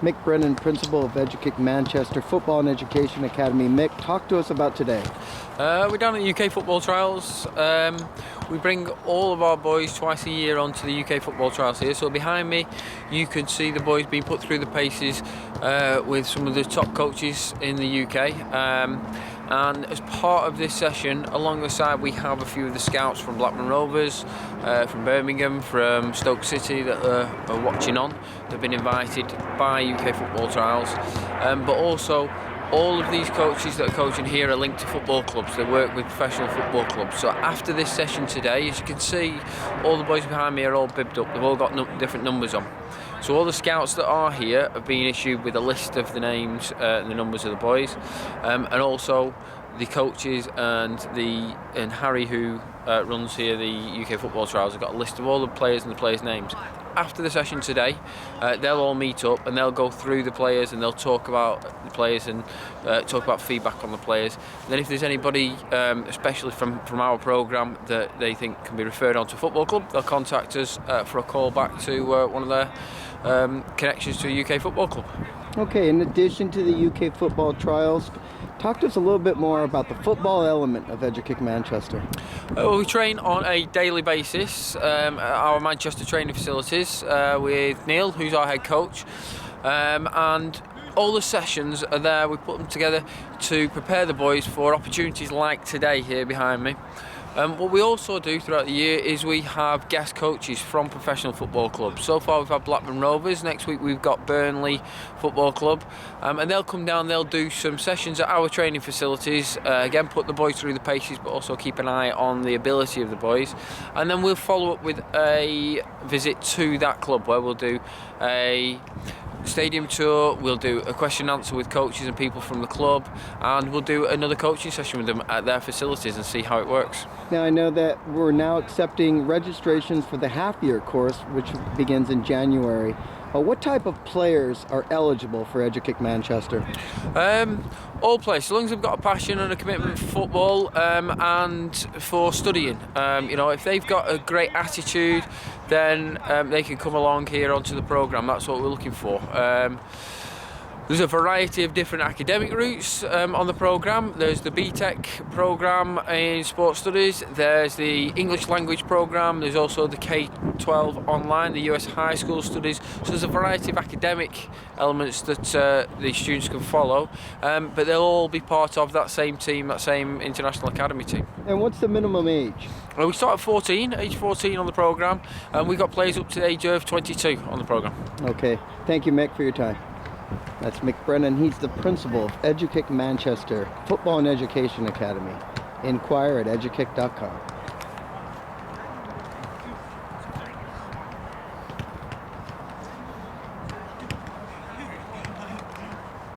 Mick Brennan, Principal of EduKick Manchester Football and Education Academy. Mick, talk to us about today. We're down at UK Football Trials. We bring all of our boys twice a year onto the UK Football Trials here. So behind me you can see the boys being put through the paces with some of the top coaches in the UK. And as part of this session, along the side we have a few of the scouts from Blackburn Rovers, from Birmingham, from Stoke City that are watching on. They've been invited by UK Football Trials, but also all of these coaches that are coaching here are linked to football clubs. They work with professional football clubs. So after this session today, as you can see, all the boys behind me are all bibbed up. They've all got different numbers on. So all the scouts that are here have been issued with a list of the names and the numbers of the boys, and also the coaches and Harry, who runs here the UK Football Trials, have got a list of all the players and the players' names. After the session today, they'll all meet up and they'll go through the players and they'll talk about the players and talk about feedback on the players. And then if there's anybody, especially from our programme, that they think can be referred on to a football club, they'll contact us for a call back to one of their connections to a UK football club. Okay, in addition to the UK Football Trials, talk to us a little bit more about the football element of EduKick Manchester. We train on a daily basis at our Manchester training facilities with Neil, who's our head coach, and all the sessions are there. We put them together to prepare the boys for opportunities like today here behind me. What we also do throughout the year is we have guest coaches from professional football clubs. So far we've had Blackburn Rovers, next week we've got Burnley Football Club, and they'll come down, they'll do some sessions at our training facilities, again put the boys through the paces but also keep an eye on the ability of the boys, and then we'll follow up with a visit to that club where we'll do a stadium tour, we'll do a question and answer with coaches and people from the club, and we'll do another coaching session with them at their facilities and see how it works. Now I know that we're now accepting registrations for the half-year course, which begins in January. What type of players are eligible for EduKick Manchester? All players, so long as they've got a passion and a commitment for football and for studying. If they've got a great attitude, then they can come along here onto the programme. That's what we're looking for. There's a variety of different academic routes on the programme. There's the BTEC programme in Sports Studies, there's the English language programme, there's also the K-12 online, the US High School Studies. So there's a variety of academic elements that the students can follow, but they'll all be part of that same team, that same international academy team. And what's the minimum age? We start at 14, age 14 on the programme, and we've got players up to the age of 22 on the programme. Okay, thank you Mick for your time. That's Mick Brennan. He's the principal of EduKick Manchester Football and Education Academy. Inquire at edukick.com.